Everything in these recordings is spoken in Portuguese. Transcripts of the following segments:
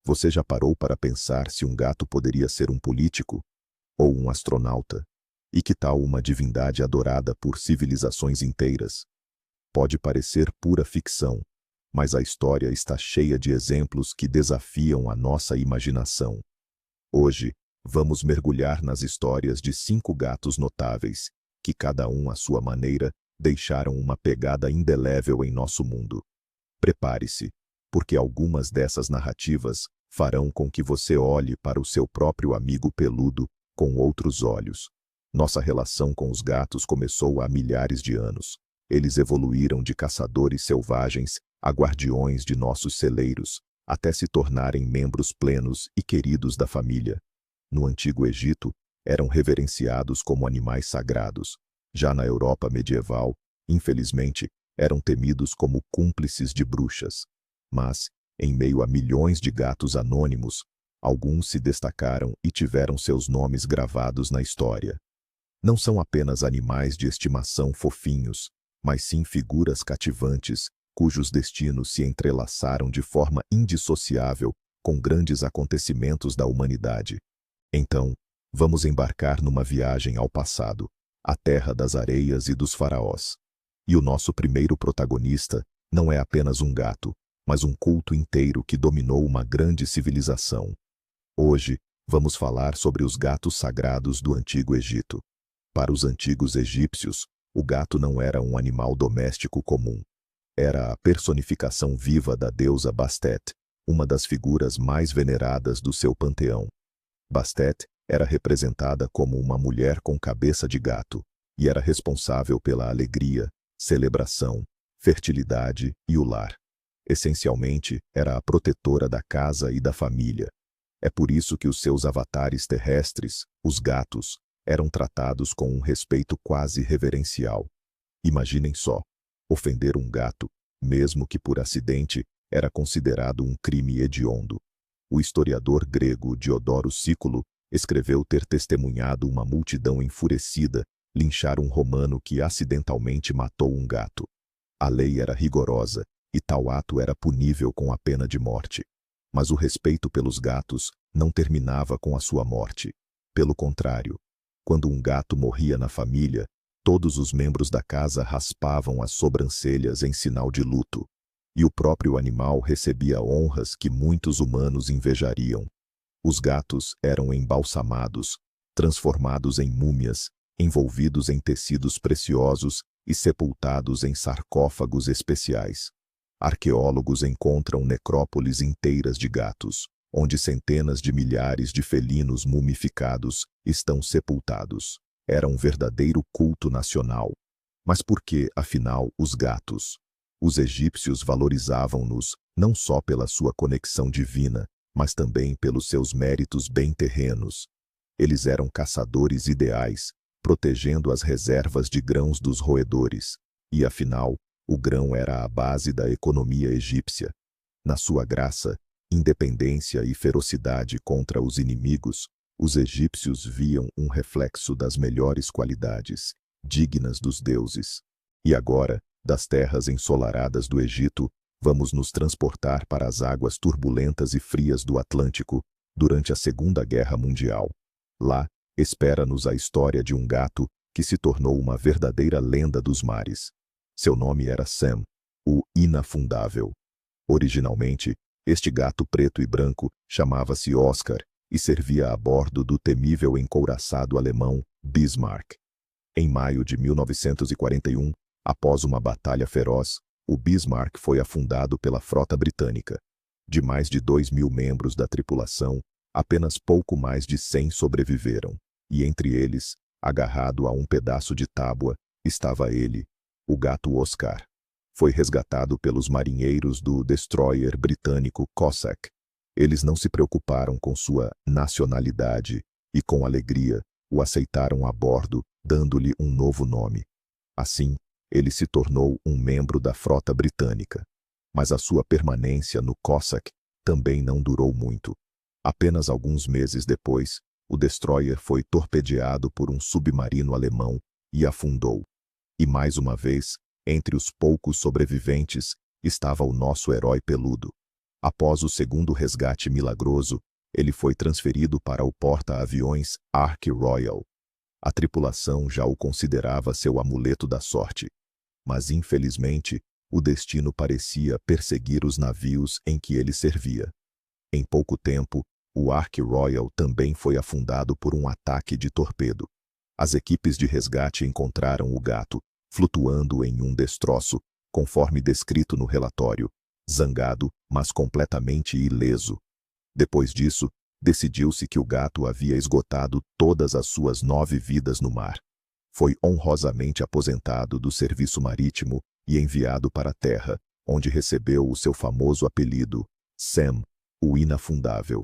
Você já parou para pensar se um gato poderia ser um político ou um astronauta? E que tal uma divindade adorada por civilizações inteiras? Pode parecer pura ficção, mas a história está cheia de exemplos que desafiam a nossa imaginação. Hoje, vamos mergulhar nas histórias de 5 gatos notáveis, que cada um à sua maneira deixaram uma pegada indelével em nosso mundo. Prepare-se, porque algumas dessas narrativas farão com que você olhe para o seu próprio amigo peludo com outros olhos. Nossa relação com os gatos começou há milhares de anos. Eles evoluíram de caçadores selvagens a guardiões de nossos celeiros, até se tornarem membros plenos e queridos da família. No Antigo Egito, eram reverenciados como animais sagrados. Já na Europa medieval, infelizmente, eram temidos como cúmplices de bruxas. Mas, em meio a milhões de gatos anônimos, alguns se destacaram e tiveram seus nomes gravados na história. Não são apenas animais de estimação fofinhos, mas sim figuras cativantes, cujos destinos se entrelaçaram de forma indissociável com grandes acontecimentos da humanidade. Então, vamos embarcar numa viagem ao passado, à terra das areias e dos faraós. E o nosso primeiro protagonista não é apenas um gato, mas um culto inteiro que dominou uma grande civilização. Hoje, vamos falar sobre os gatos sagrados do Antigo Egito. Para os antigos egípcios, o gato não era um animal doméstico comum. Era a personificação viva da deusa Bastet, uma das figuras mais veneradas do seu panteão. Bastet era representada como uma mulher com cabeça de gato, e era responsável pela alegria, celebração, fertilidade e o lar. Essencialmente, era a protetora da casa e da família. É por isso que os seus avatares terrestres, os gatos, eram tratados com um respeito quase reverencial. Imaginem só, ofender um gato, mesmo que por acidente, era considerado um crime hediondo. O historiador grego Diodoro Sículo escreveu ter testemunhado uma multidão enfurecida linchar um romano que acidentalmente matou um gato. A lei era rigorosa, e tal ato era punível com a pena de morte. Mas o respeito pelos gatos não terminava com a sua morte. Pelo contrário, quando um gato morria na família, todos os membros da casa raspavam as sobrancelhas em sinal de luto, e o próprio animal recebia honras que muitos humanos invejariam. Os gatos eram embalsamados, transformados em múmias, envolvidos em tecidos preciosos e sepultados em sarcófagos especiais. Arqueólogos encontram necrópoles inteiras de gatos, onde centenas de milhares de felinos mumificados estão sepultados. Era um verdadeiro culto nacional. Mas por que, afinal, os gatos? Os egípcios valorizavam-nos não só pela sua conexão divina, mas também pelos seus méritos bem terrenos. Eles eram caçadores ideais, protegendo as reservas de grãos dos roedores. E, afinal, o grão era a base da economia egípcia. Na sua graça, independência e ferocidade contra os inimigos, os egípcios viam um reflexo das melhores qualidades, dignas dos deuses. E agora, das terras ensolaradas do Egito, vamos nos transportar para as águas turbulentas e frias do Atlântico durante a Segunda Guerra Mundial. Lá, espera-nos a história de um gato que se tornou uma verdadeira lenda dos mares. Seu nome era Sam, o Inafundável. Originalmente, este gato preto e branco chamava-se Oscar e servia a bordo do temível encouraçado alemão Bismarck. Em maio de 1941, após uma batalha feroz, o Bismarck foi afundado pela frota britânica. De mais de 2.000 membros da tripulação, apenas pouco mais de 100 sobreviveram, e entre eles, agarrado a um pedaço de tábua, estava ele, o gato Oscar. Foi resgatado pelos marinheiros do destroyer britânico Cossack. Eles não se preocuparam com sua nacionalidade e, com alegria, o aceitaram a bordo, dando-lhe um novo nome. Assim, ele se tornou um membro da frota britânica. Mas a sua permanência no Cossack também não durou muito. Apenas alguns meses depois, o destroyer foi torpedeado por um submarino alemão e afundou. E mais uma vez, entre os poucos sobreviventes, estava o nosso herói peludo. Após o segundo resgate milagroso, ele foi transferido para o porta-aviões Ark Royal. A tripulação já o considerava seu amuleto da sorte. Mas, infelizmente, o destino parecia perseguir os navios em que ele servia. Em pouco tempo, o Ark Royal também foi afundado por um ataque de torpedo. As equipes de resgate encontraram o gato, flutuando em um destroço, conforme descrito no relatório, zangado, mas completamente ileso. Depois disso, decidiu-se que o gato havia esgotado todas as suas 9 vidas no mar. Foi honrosamente aposentado do serviço marítimo e enviado para a terra, onde recebeu o seu famoso apelido, Sam, o Inafundável.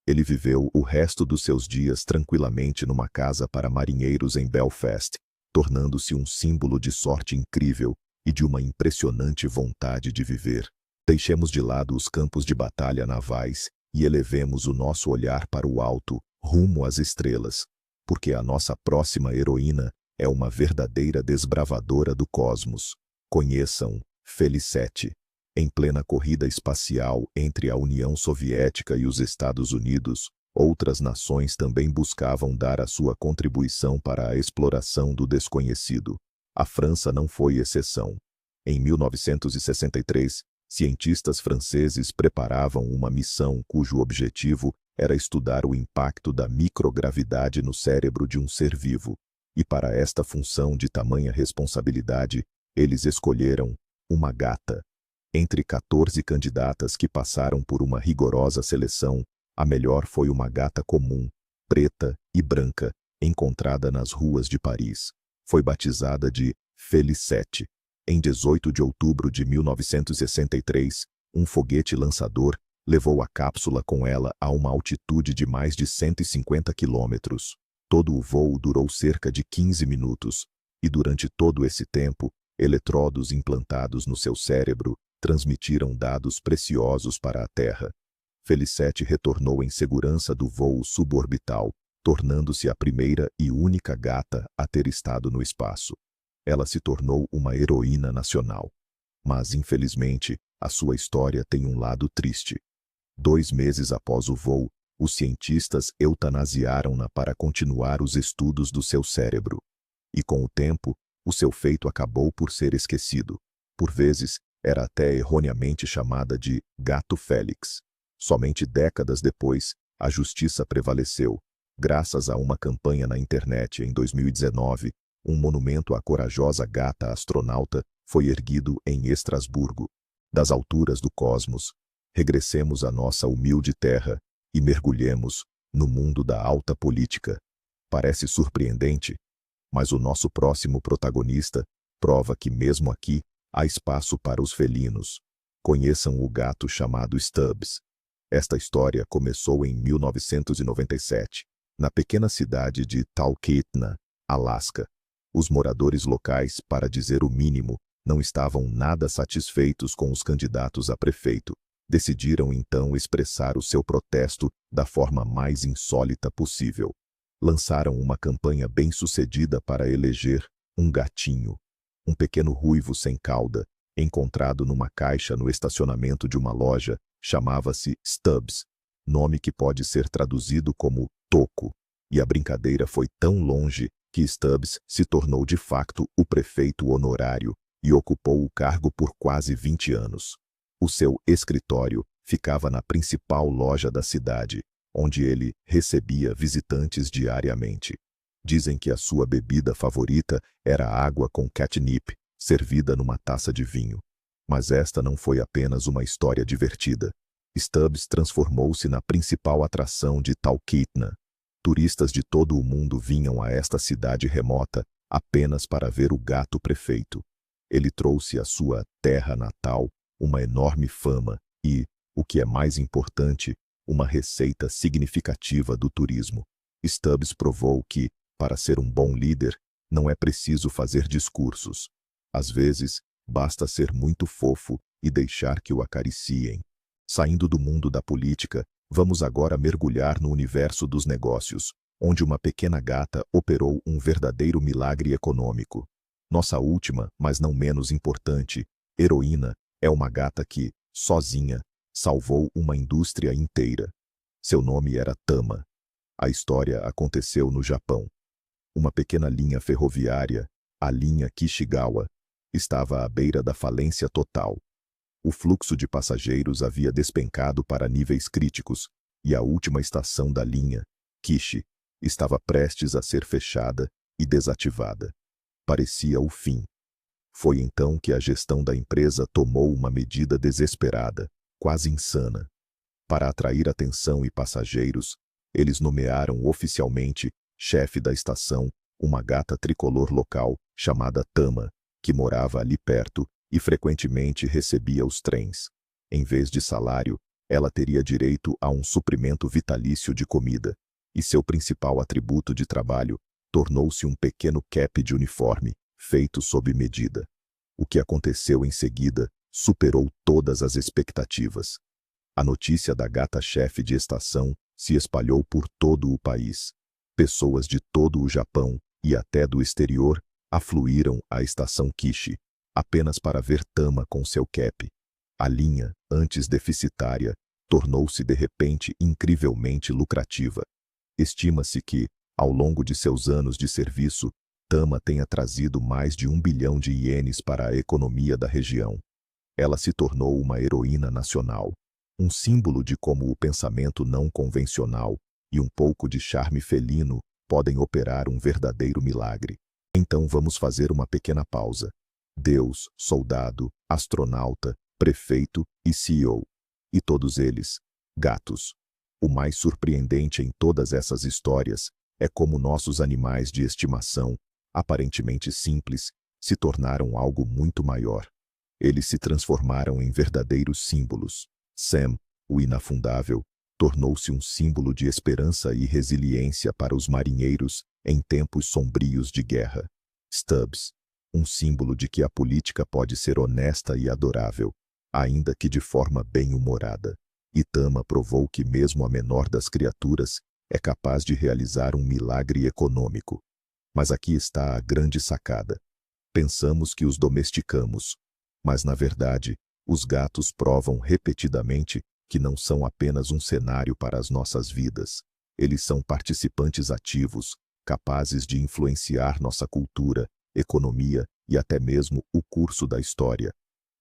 Ele viveu o resto dos seus dias tranquilamente numa casa para marinheiros em Belfast, tornando-se um símbolo de sorte incrível e de uma impressionante vontade de viver. Deixemos de lado os campos de batalha navais e elevemos o nosso olhar para o alto, rumo às estrelas, porque a nossa próxima heroína é uma verdadeira desbravadora do cosmos. Conheçam Felicette. Em plena corrida espacial entre a União Soviética e os Estados Unidos, outras nações também buscavam dar a sua contribuição para a exploração do desconhecido. A França não foi exceção. Em 1963, cientistas franceses preparavam uma missão cujo objetivo era estudar o impacto da microgravidade no cérebro de um ser vivo. E para esta função de tamanha responsabilidade, eles escolheram uma gata. Entre 14 candidatas que passaram por uma rigorosa seleção, a melhor foi uma gata comum, preta e branca, encontrada nas ruas de Paris. Foi batizada de Felicette. Em 18 de outubro de 1963, um foguete lançador levou a cápsula com ela a uma altitude de mais de 150 quilômetros. Todo o voo durou cerca de 15 minutos, e durante todo esse tempo, eletrodos implantados no seu cérebro transmitiram dados preciosos para a Terra. Felicette retornou em segurança do voo suborbital, tornando-se a primeira e única gata a ter estado no espaço. Ela se tornou uma heroína nacional. Mas, infelizmente, a sua história tem um lado triste. 2 meses após o voo, os cientistas eutanasiaram-na para continuar os estudos do seu cérebro. E com o tempo, o seu feito acabou por ser esquecido. Por vezes, era até erroneamente chamada de Gato Félix. Somente décadas depois, a justiça prevaleceu. Graças a uma campanha na internet em 2019, um monumento à corajosa gata astronauta foi erguido em Estrasburgo. Das alturas do cosmos, regressemos à nossa humilde terra e mergulhemos no mundo da alta política. Parece surpreendente, mas o nosso próximo protagonista prova que mesmo aqui há espaço para os felinos. Conheçam o gato chamado Stubbs. Esta história começou em 1997, na pequena cidade de Talkeetna, Alasca. Os moradores locais, para dizer o mínimo, não estavam nada satisfeitos com os candidatos a prefeito. Decidiram então expressar o seu protesto da forma mais insólita possível. Lançaram uma campanha bem-sucedida para eleger um gatinho, um pequeno ruivo sem cauda, encontrado numa caixa no estacionamento de uma loja. Chamava-se Stubbs, nome que pode ser traduzido como toco, e a brincadeira foi tão longe que Stubbs se tornou de facto o prefeito honorário e ocupou o cargo por quase 20 anos. O seu escritório ficava na principal loja da cidade, onde ele recebia visitantes diariamente. Dizem que a sua bebida favorita era água com catnip, servida numa taça de vinho. Mas esta não foi apenas uma história divertida. Stubbs transformou-se na principal atração de Talkeetna. Turistas de todo o mundo vinham a esta cidade remota apenas para ver o gato prefeito. Ele trouxe à sua terra natal uma enorme fama e, o que é mais importante, uma receita significativa do turismo. Stubbs provou que, para ser um bom líder, não é preciso fazer discursos. Às vezes, basta ser muito fofo e deixar que o acariciem. Saindo do mundo da política, vamos agora mergulhar no universo dos negócios, onde uma pequena gata operou um verdadeiro milagre econômico. Nossa última, mas não menos importante, heroína é uma gata que, sozinha, salvou uma indústria inteira. Seu nome era Tama. A história aconteceu no Japão. Uma pequena linha ferroviária, a linha Kishigawa, estava à beira da falência total. O fluxo de passageiros havia despencado para níveis críticos, e a última estação da linha, Kishi, estava prestes a ser fechada e desativada. Parecia o fim. Foi então que a gestão da empresa tomou uma medida desesperada, quase insana. Para atrair atenção e passageiros, eles nomearam oficialmente chefe da estação uma gata tricolor local chamada Tama, que morava ali perto e frequentemente recebia os trens. Em vez de salário, ela teria direito a um suprimento vitalício de comida, e seu principal atributo de trabalho tornou-se um pequeno cap de uniforme, feito sob medida. O que aconteceu em seguida superou todas as expectativas. A notícia da gata-chefe de estação se espalhou por todo o país. Pessoas de todo o Japão e até do exterior afluíram à estação Kishi, apenas para ver Tama com seu cap. A linha, antes deficitária, tornou-se de repente incrivelmente lucrativa. Estima-se que, ao longo de seus anos de serviço, Tama tenha trazido mais de 1 bilhão de ienes para a economia da região. Ela se tornou uma heroína nacional, um símbolo de como o pensamento não convencional e um pouco de charme felino podem operar um verdadeiro milagre. Então vamos fazer uma pequena pausa. Deus, soldado, astronauta, prefeito e CEO. E todos eles, gatos. O mais surpreendente em todas essas histórias é como nossos animais de estimação, aparentemente simples, se tornaram algo muito maior. Eles se transformaram em verdadeiros símbolos. Sam, o inafundável, tornou-se um símbolo de esperança e resiliência para os marinheiros em tempos sombrios de guerra. Stubbs, um símbolo de que a política pode ser honesta e adorável, ainda que de forma bem-humorada. E Tama provou que mesmo a menor das criaturas é capaz de realizar um milagre econômico. Mas aqui está a grande sacada. Pensamos que os domesticamos, mas na verdade, os gatos provam repetidamente que não são apenas um cenário para as nossas vidas. Eles são participantes ativos, capazes de influenciar nossa cultura, economia e até mesmo o curso da história.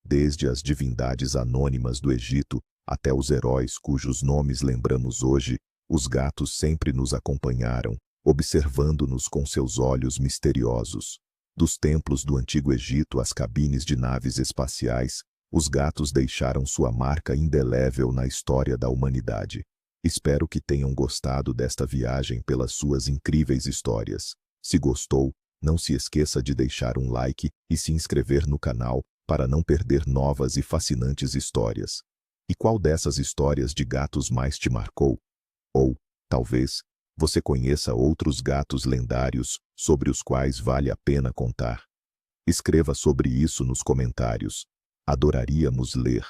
Desde as divindades anônimas do Egito até os heróis cujos nomes lembramos hoje, os gatos sempre nos acompanharam, observando-nos com seus olhos misteriosos. Dos templos do Antigo Egito às cabines de naves espaciais, os gatos deixaram sua marca indelével na história da humanidade. Espero que tenham gostado desta viagem pelas suas incríveis histórias. Se gostou, não se esqueça de deixar um like e se inscrever no canal para não perder novas e fascinantes histórias. E qual dessas histórias de gatos mais te marcou? Ou, talvez, você conheça outros gatos lendários sobre os quais vale a pena contar? Escreva sobre isso nos comentários. Adoraríamos ler.